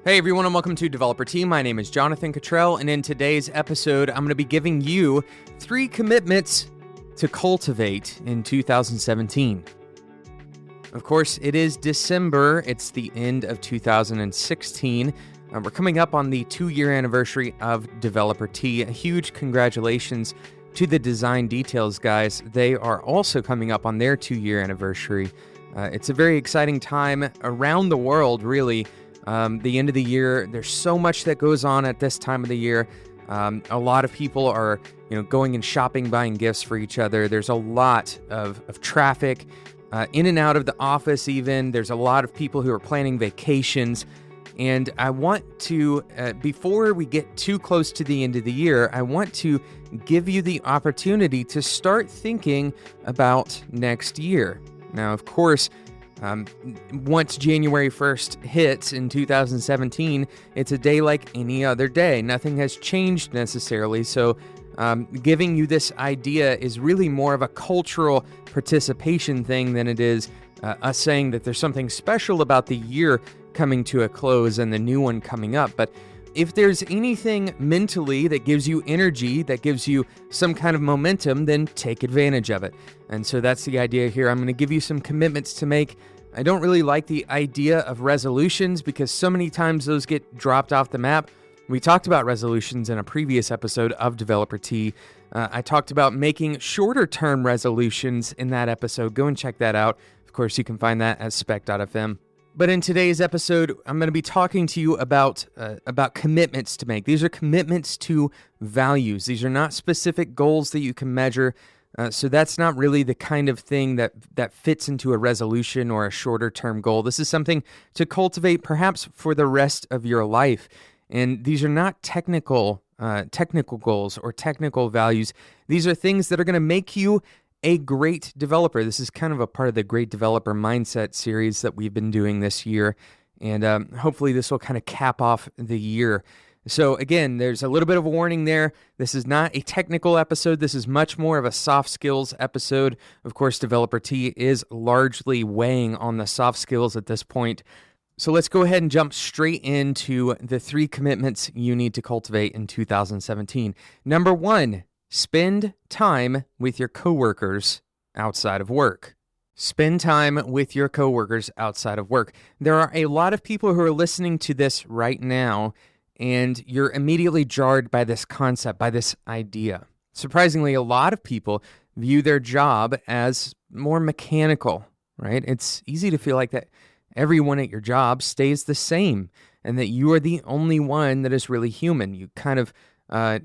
Hey everyone, and welcome to Developer Tea. My name is Jonathan Cottrell, and in today's episode, I'm going to be giving you 3 commitments to cultivate in 2017. Of course, it is December. It's the end of 2016. We're coming up on the 2-year anniversary of Developer Tea. A huge congratulations to the Design Details guys. They are also coming up on their 2-year anniversary. It's a very exciting time around the world, really. The end of the year, there's so much that goes on at this time of the year. A lot of people are, going and shopping, buying gifts for each other. There's a lot of traffic in and out of the office even. There's a lot of people who are planning vacations. And I want to, before we get too close to the end of the year, I want to give you the opportunity to start thinking about next year. Now, of course, once January 1st hits in 2017, it's a day like any other day. Nothing has changed necessarily. So giving you this idea is really more of a cultural participation thing than it is us saying that there's something special about the year coming to a close and the new one coming up. But if there's anything mentally that gives you energy, that gives you some kind of momentum, then take advantage of it. And so that's the idea here. I'm going to give you some commitments to make. I don't really like the idea of resolutions because so many times those get dropped off the map. We talked about resolutions in a previous episode of Developer Tea. I talked about making shorter term resolutions in that episode. Go and check that out. Of course, you can find that at spec.fm. But in today's episode, I'm going to be talking to you about commitments to make. These are commitments to values. These are not specific goals that you can measure. So that's not really the kind of thing that fits into a resolution or a shorter term goal. This is something to cultivate perhaps for the rest of your life. And these are not technical goals or technical values. These are things that are going to make you a great developer. This is kind of a part of the Great Developer Mindset series that we've been doing this year. And hopefully this will kind of cap off the year. So again, there's a little bit of a warning there. This is not a technical episode. This is much more of a soft skills episode. Of course, Developer Tea is largely weighing on the soft skills at this point. So let's go ahead and jump straight into the 3 commitments you need to cultivate in 2017. Number 1, spend time with your coworkers outside of work. Spend time with your coworkers outside of work. There are a lot of people who are listening to this right now, and you're immediately jarred by this concept, by this idea. Surprisingly, a lot of people view their job as more mechanical, right? It's easy to feel like that everyone at your job stays the same and that you are the only one that is really human. You kind of,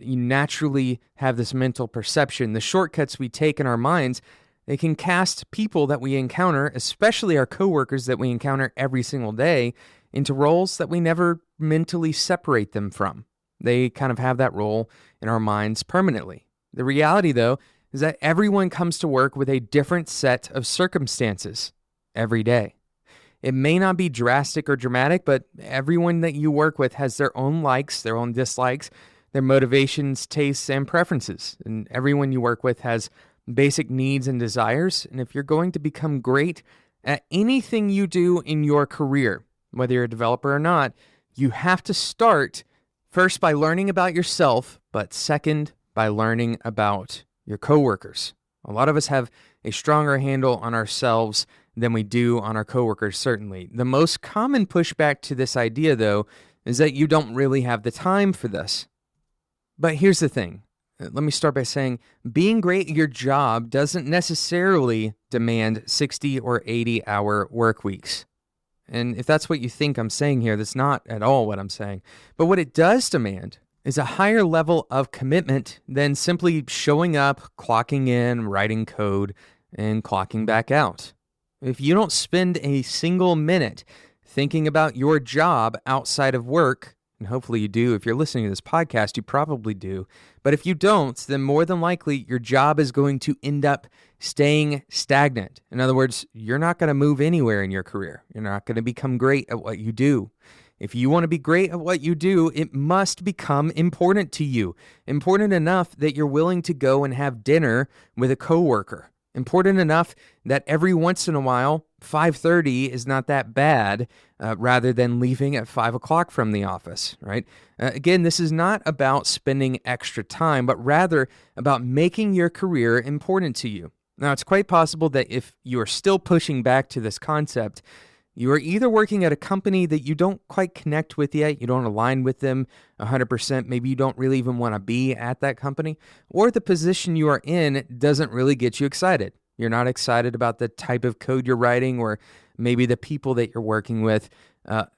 you naturally have this mental perception. The shortcuts we take in our minds, they can cast people that we encounter, especially our coworkers that we encounter every single day, into roles that we never mentally separate them from. They kind of have that role in our minds permanently. The reality, though, is that everyone comes to work with a different set of circumstances every day. It may not be drastic or dramatic, but everyone that you work with has their own likes, their own dislikes, their motivations, tastes, and preferences. And everyone you work with has basic needs and desires. And if you're going to become great at anything you do in your career, whether you're a developer or not, you have to start first by learning about yourself, but second by learning about your coworkers. A lot of us have a stronger handle on ourselves than we do on our coworkers, certainly. The most common pushback to this idea, though, is that you don't really have the time for this. But here's the thing. Let me start by saying being great at your job doesn't necessarily demand 60 or 80-hour work weeks. And if that's what you think I'm saying here, that's not at all what I'm saying. But what it does demand is a higher level of commitment than simply showing up, clocking in, writing code, and clocking back out. If you don't spend a single minute thinking about your job outside of work, and hopefully you do, if you're listening to this podcast, you probably do. But if you don't, then more than likely your job is going to end up staying stagnant. In other words, you're not going to move anywhere in your career. You're not going to become great at what you do. If you want to be great at what you do, it must become important to you. Important enough that you're willing to go and have dinner with a coworker. Important enough that every once in a while, 5:30 is not that bad, rather than leaving at 5 o'clock from the office, right? Again, this is not about spending extra time, but rather about making your career important to you. Now, it's quite possible that if you are still pushing back to this concept, you are either working at a company that you don't quite connect with yet, you don't align with them 100%, maybe you don't really even want to be at that company, or the position you are in doesn't really get you excited. You're not excited about the type of code you're writing or maybe the people that you're working with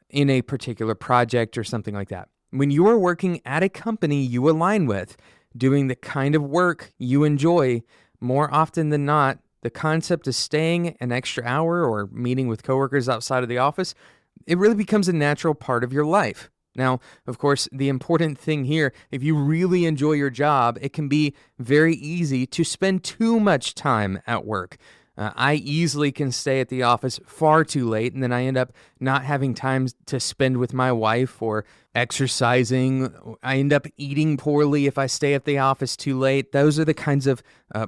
in a particular project or something like that. When you are working at a company you align with, doing the kind of work you enjoy, more often than not, the concept of staying an extra hour or meeting with coworkers outside of the office, it really becomes a natural part of your life. Now, of course, the important thing here, if you really enjoy your job, it can be very easy to spend too much time at work. I easily can stay at the office far too late, and then I end up not having time to spend with my wife or exercising. I end up eating poorly if I stay at the office too late. Those are the kinds of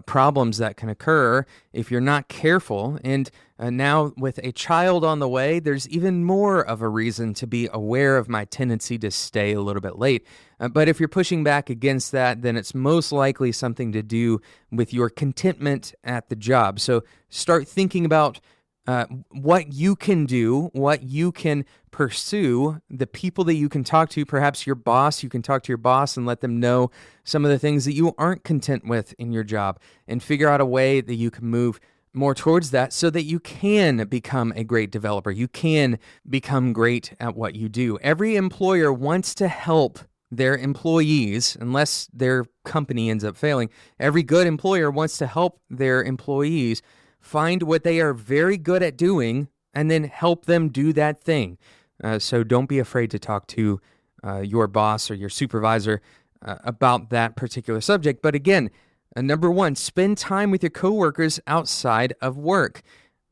problems that can occur if you're not careful. And now with a child on the way, there's even more of a reason to be aware of my tendency to stay a little bit late. But if you're pushing back against that, then it's most likely something to do with your contentment at the job. So start thinking about what you can do, what you can pursue, the people that you can talk to, perhaps your boss. You can talk to your boss and let them know some of the things that you aren't content with in your job and figure out a way that you can move more towards that so that you can become a great developer. You can become great at what you do. Every employer wants to help their employees, unless their company ends up failing. Every good employer wants to help their employees find what they are very good at doing and then help them do that thing. So don't be afraid to talk to your boss or your supervisor about that particular subject. But again, number one, spend time with your coworkers outside of work.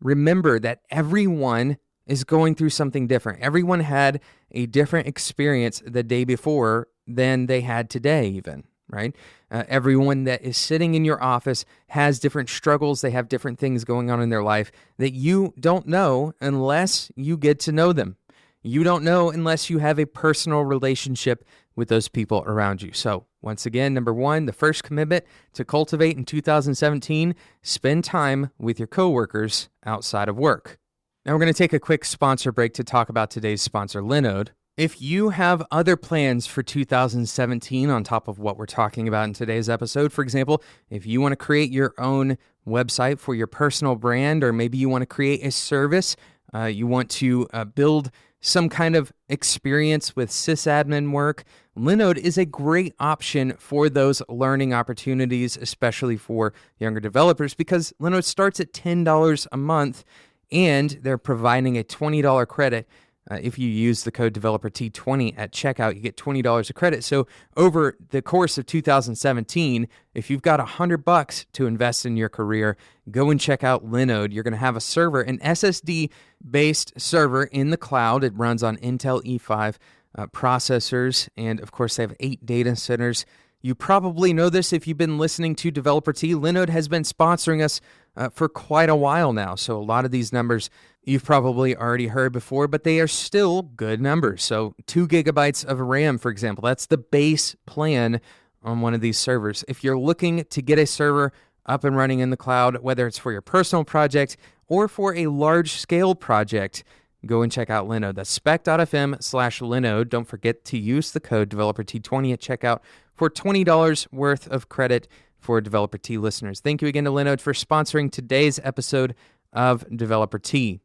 Remember that everyone is going through something different. Everyone had a different experience the day before than they had today even, right? Everyone that is sitting in your office has different struggles. They have different things going on in their life that you don't know unless you get to know them. You don't know unless you have a personal relationship with those people around you. So once again, number one, the first commitment to cultivate in 2017, spend time with your coworkers outside of work. Now we're going to take a quick sponsor break to talk about today's sponsor, Linode. If you have other plans for 2017 on top of what we're talking about in today's episode, for example, if you want to create your own website for your personal brand, or maybe you want to create a service, you want to build some kind of experience with sysadmin work, Linode is a great option for those learning opportunities, especially for younger developers, because Linode starts at $10 a month, and they're providing a $20 credit. If you use the code DeveloperT20 at checkout, you get $20 of credit. So over the course of 2017, if you've got $100 to invest in your career, go and check out Linode. You're going to have a server, an SSD-based server in the cloud. It runs on Intel E5 processors, and of course, they have 8 data centers. You probably know this if you've been listening to Developer T. Linode has been sponsoring us for quite a while now, so a lot of these numbers you've probably already heard before, but they are still good numbers. So 2 gigabytes of RAM, for example, that's the base plan on one of these servers. If you're looking to get a server up and running in the cloud, whether it's for your personal project or for a large-scale project, go and check out Linode. That's spec.fm/Linode. Don't forget to use the code DeveloperT20 at checkout for $20 worth of credit for Developer T listeners. Thank you again to Linode for sponsoring today's episode of Developer T.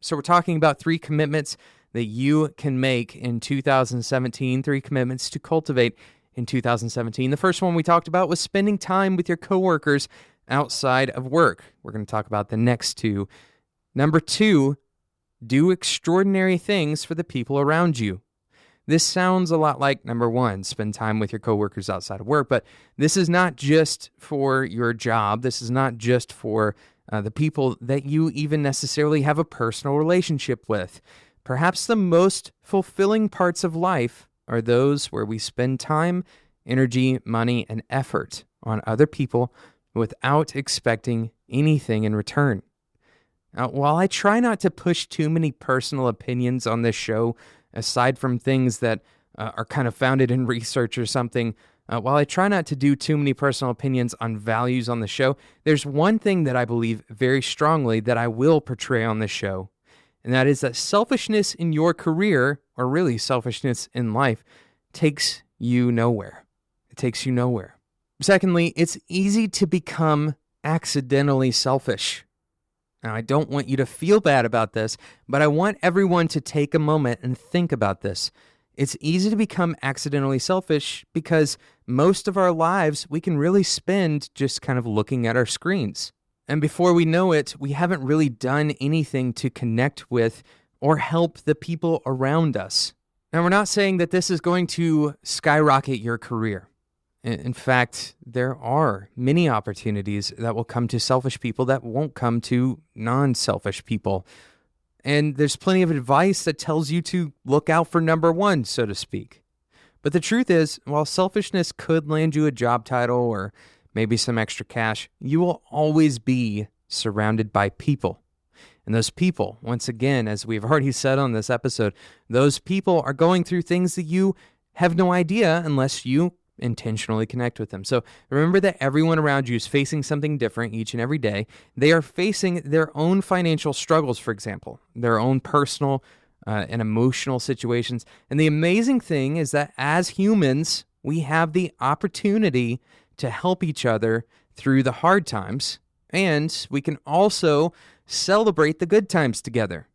So we're talking about 3 commitments that you can make in 2017, 3 commitments to cultivate in 2017. The first one we talked about was spending time with your coworkers outside of work. We're going to talk about the next 2. Number 2, do extraordinary things for the people around you. This sounds a lot like number 1, spend time with your coworkers outside of work, but this is not just for your job. This is not just for the people that you even necessarily have a personal relationship with. Perhaps the most fulfilling parts of life are those where we spend time, energy, money, and effort on other people without expecting anything in return. Now, while I try not to push too many personal opinions on this show, aside from things that are kind of founded in research or something, while I try not to do too many personal opinions on values on the show, there's one thing that I believe very strongly that I will portray on the show, and that is that selfishness in your career, or really selfishness in life, takes you nowhere. It takes you nowhere. Secondly, it's easy to become accidentally selfish. Now, I don't want you to feel bad about this, but I want everyone to take a moment and think about this. It's easy to become accidentally selfish because most of our lives we can really spend just kind of looking at our screens. And before we know it, we haven't really done anything to connect with or help the people around us. Now, we're not saying that this is going to skyrocket your career. In fact, there are many opportunities that will come to selfish people that won't come to non-selfish people. And there's plenty of advice that tells you to look out for number one, so to speak. But the truth is, while selfishness could land you a job title or maybe some extra cash, you will always be surrounded by people. And those people, once again, as we've already said on this episode, those people are going through things that you have no idea unless you intentionally connect with them. So remember that everyone around you is facing something different each and every day. They are facing their own financial struggles, for example, their own personal and emotional situations. And the amazing thing is that as humans, we have the opportunity to help each other through the hard times, and we can also celebrate the good times together.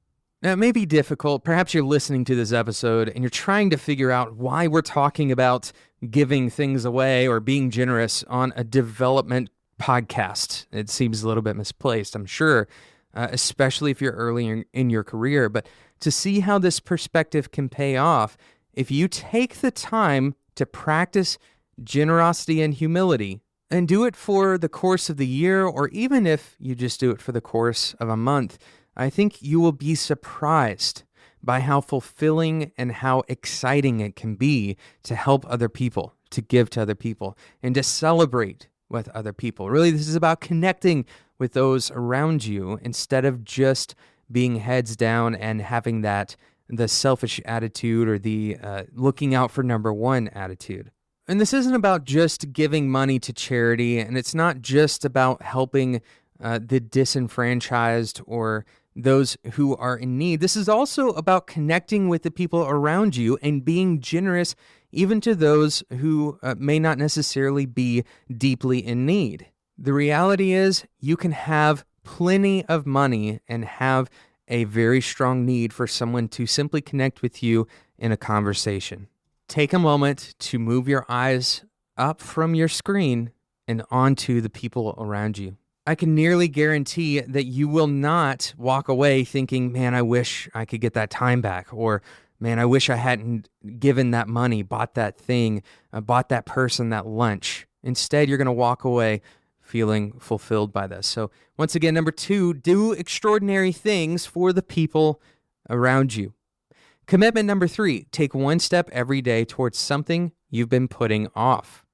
Now, it may be difficult. Perhaps you're listening to this episode and you're trying to figure out why we're talking about giving things away or being generous on a development podcast. It seems a little bit misplaced, I'm sure, especially if you're early in your career. But to see how this perspective can pay off, if you take the time to practice generosity and humility and do it for the course of the year, or even if you just do it for the course of a month, I think you will be surprised by how fulfilling and how exciting it can be to help other people, to give to other people, and to celebrate with other people. Really, this is about connecting with those around you instead of just being heads down and having the selfish attitude or the looking out for number one attitude. And this isn't about just giving money to charity, and it's not just about helping the disenfranchised or those who are in need. This is also about connecting with the people around you and being generous even to those who may not necessarily be deeply in need. The reality is you can have plenty of money and have a very strong need for someone to simply connect with you in a conversation. Take a moment to move your eyes up from your screen and onto the people around you. I can nearly guarantee that you will not walk away thinking, man, I wish I could get that time back, or man, I wish I hadn't given that money, bought that thing, bought that person that lunch. Instead, you're going to walk away feeling fulfilled by this. So once again, number 2, do extraordinary things for the people around you. Commitment number 3, take one step every day towards something you've been putting off.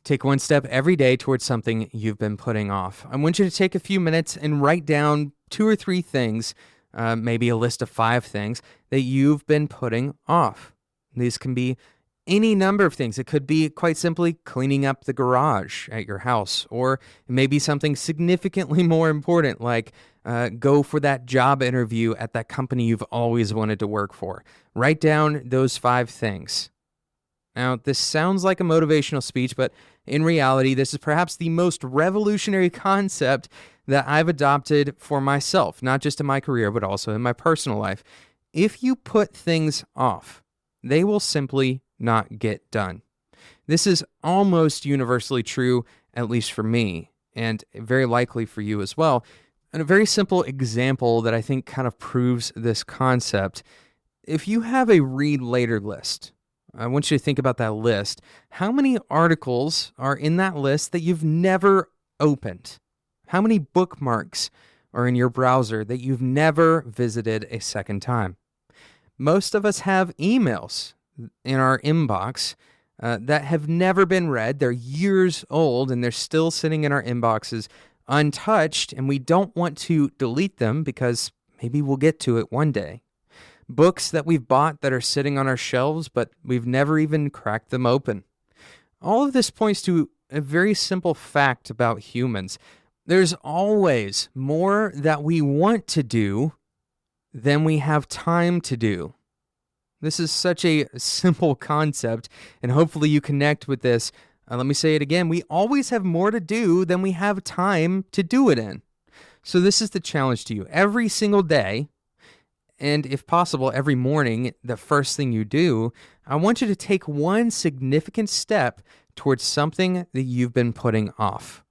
Take one step every day towards something you've been putting off. I want you to take a few minutes and write down 2 or 3 things, maybe a list of 5 things that you've been putting off. These can be any number of things. It could be quite simply cleaning up the garage at your house, or it may be something significantly more important, like go for that job interview at that company you've always wanted to work for. Write down those 5 things. Now, this sounds like a motivational speech, but in reality, this is perhaps the most revolutionary concept that I've adopted for myself, not just in my career, but also in my personal life. If you put things off, they will simply not get done. This is almost universally true, at least for me, and very likely for you as well. And a very simple example that I think kind of proves this concept, if you have a read later list, I want you to think about that list. How many articles are in that list that you've never opened? How many bookmarks are in your browser that you've never visited a second time? Most of us have emails in our inbox that have never been read. They're years old and they're still sitting in our inboxes untouched, and we don't want to delete them because maybe we'll get to it one day. Books that we've bought that are sitting on our shelves, but we've never even cracked them open. All of this points to a very simple fact about humans. There's always more that we want to do than we have time to do. This is such a simple concept, and hopefully you connect with this. Let me say it again. We always have more to do than we have time to do it in. So this is the challenge to you. Every single day, and if possible, every morning, the first thing you do, I want you to take one significant step towards something that you've been putting off.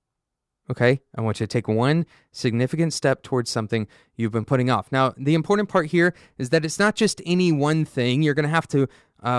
Okay? I want you to take one significant step towards something you've been putting off. Now, the important part here is that it's not just any one thing. You're going to have to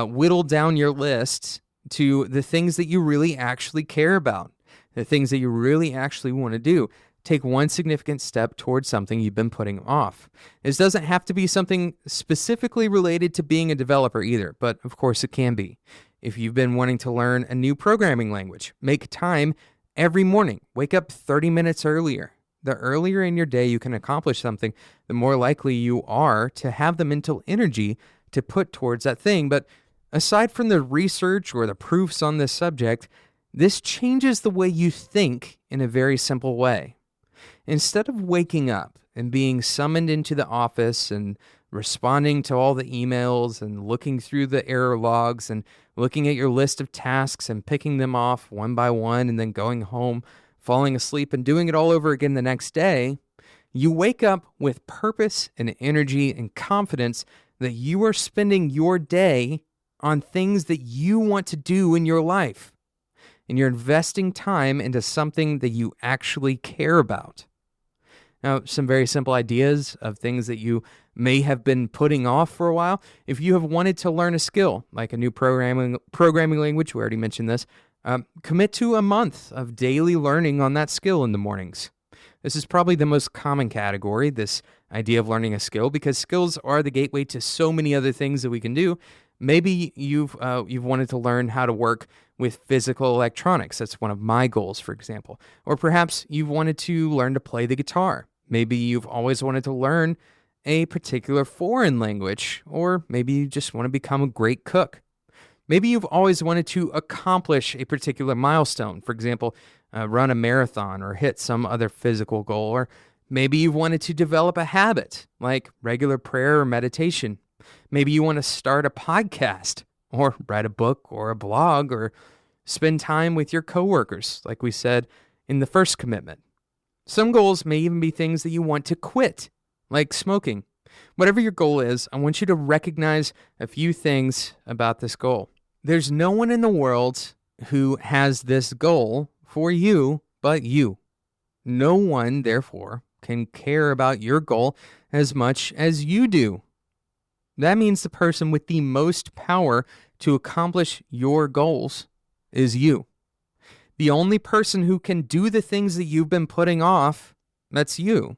whittle down your list to the things that you really actually care about, the things that you really actually want to do. Take one significant step towards something you've been putting off. This doesn't have to be something specifically related to being a developer either, but of course it can be. If you've been wanting to learn a new programming language, make time every morning. Wake up 30 minutes earlier. The earlier in your day you can accomplish something, the more likely you are to have the mental energy to put towards that thing. But aside from the research or the proofs on this subject, this changes the way you think in a very simple way. Instead of waking up and being summoned into the office and responding to all the emails and looking through the error logs and looking at your list of tasks and picking them off one by one and then going home, falling asleep and doing it all over again the next day, you wake up with purpose and energy and confidence that you are spending your day on things that you want to do in your life. And you're investing time into something that you actually care about. Now, some very simple ideas of things that you may have been putting off for a while. If you have wanted to learn a skill, like a new programming language, we already mentioned this, commit to a month of daily learning on that skill in the mornings. This is probably the most common category, this idea of learning a skill, because skills are the gateway to so many other things that we can do. Maybe you've wanted to learn how to work with physical electronics. That's one of my goals, for example. Or perhaps you've wanted to learn to play the guitar. Maybe you've always wanted to learn a particular foreign language, or maybe you just want to become a great cook. Maybe you've always wanted to accomplish a particular milestone, for example, run a marathon or hit some other physical goal, or maybe you've wanted to develop a habit like regular prayer or meditation. Maybe you want to start a podcast or write a book or a blog or spend time with your coworkers, like we said in the first commitment. Some goals may even be things that you want to quit, like smoking. Whatever your goal is, I want you to recognize a few things about this goal. There's no one in the world who has this goal for you but you. No one, therefore, can care about your goal as much as you do. That means the person with the most power to accomplish your goals is you. The only person who can do the things that you've been putting off, that's you.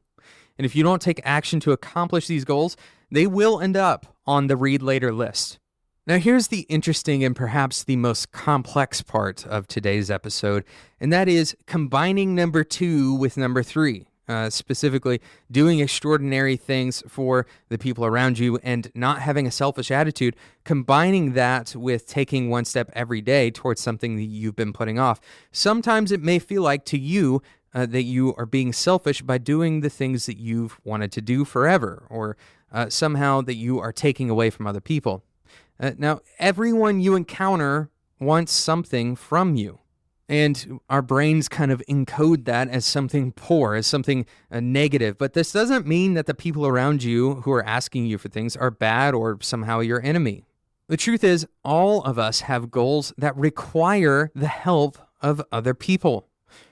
And if you don't take action to accomplish these goals, they will end up on the read later list. Now, here's the interesting and perhaps the most complex part of today's episode, and that is combining number 2 with number 3. Specifically, doing extraordinary things for the people around you and not having a selfish attitude, combining that with taking one step every day towards something that you've been putting off. Sometimes it may feel like to you that you are being selfish by doing the things that you've wanted to do forever, or somehow that you are taking away from other people. Now, everyone you encounter wants something from you. And our brains kind of encode that as something poor, as something negative. But this doesn't mean that the people around you who are asking you for things are bad or somehow your enemy. The truth is, all of us have goals that require the help of other people.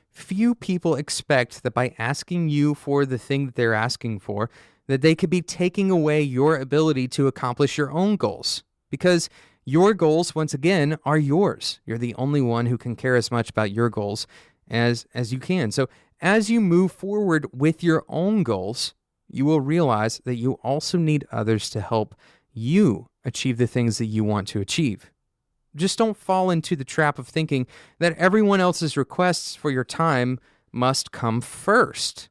Few people expect that by asking you for the thing that they're asking for, that they could be taking away your ability to accomplish your own goals. Because your goals, once again, are yours. You're the only one who can care as much about your goals as you can. So as you move forward with your own goals, you will realize that you also need others to help you achieve the things that you want to achieve. just don't fall into the trap of thinking that everyone else's requests for your time must come first.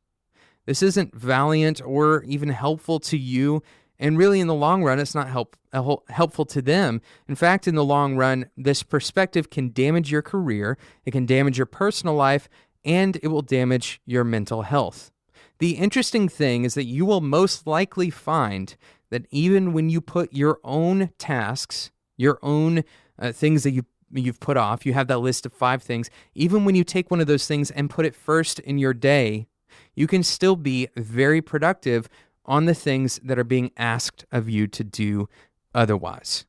This isn't valiant or even helpful to you, and really in the long run, it's not helpful to them. In fact, in the long run, this perspective can damage your career, it can damage your personal life, and it will damage your mental health. The interesting thing is that you will most likely find that even when you put your own tasks, your own things that you've put off, you have that list of 5 things, even when you take one of those things and put it first in your day, you can still be very productive on the things that are being asked of you to do otherwise.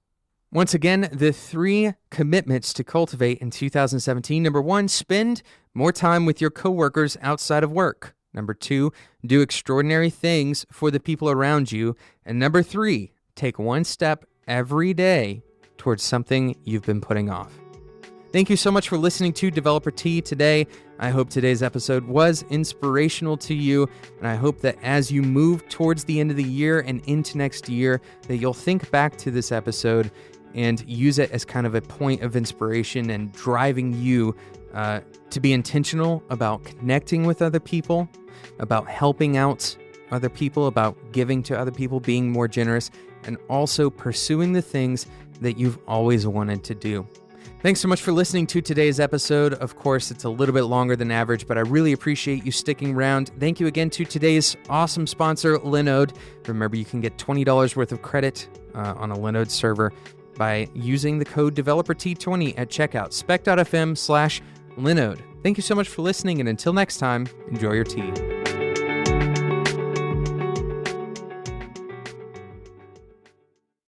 Once again, the 3 commitments to cultivate in 2017. Number 1, spend more time with your coworkers outside of work. Number 2, do extraordinary things for the people around you. And number 3, take one step every day towards something you've been putting off. Thank you so much for listening to Developer Tea today. I hope today's episode was inspirational to you, and I hope that as you move towards the end of the year and into next year, that you'll think back to this episode and use it as kind of a point of inspiration and driving you to be intentional about connecting with other people, about helping out other people, about giving to other people, being more generous, and also pursuing the things that you've always wanted to do. Thanks so much for listening to today's episode. Of course, it's a little bit longer than average, but I really appreciate you sticking around. Thank you again to today's awesome sponsor, Linode. Remember, you can get $20 worth of credit on a Linode server by using the code DeveloperT20 at checkout, spec.fm/Linode. Thank you so much for listening, and until next time, enjoy your tea.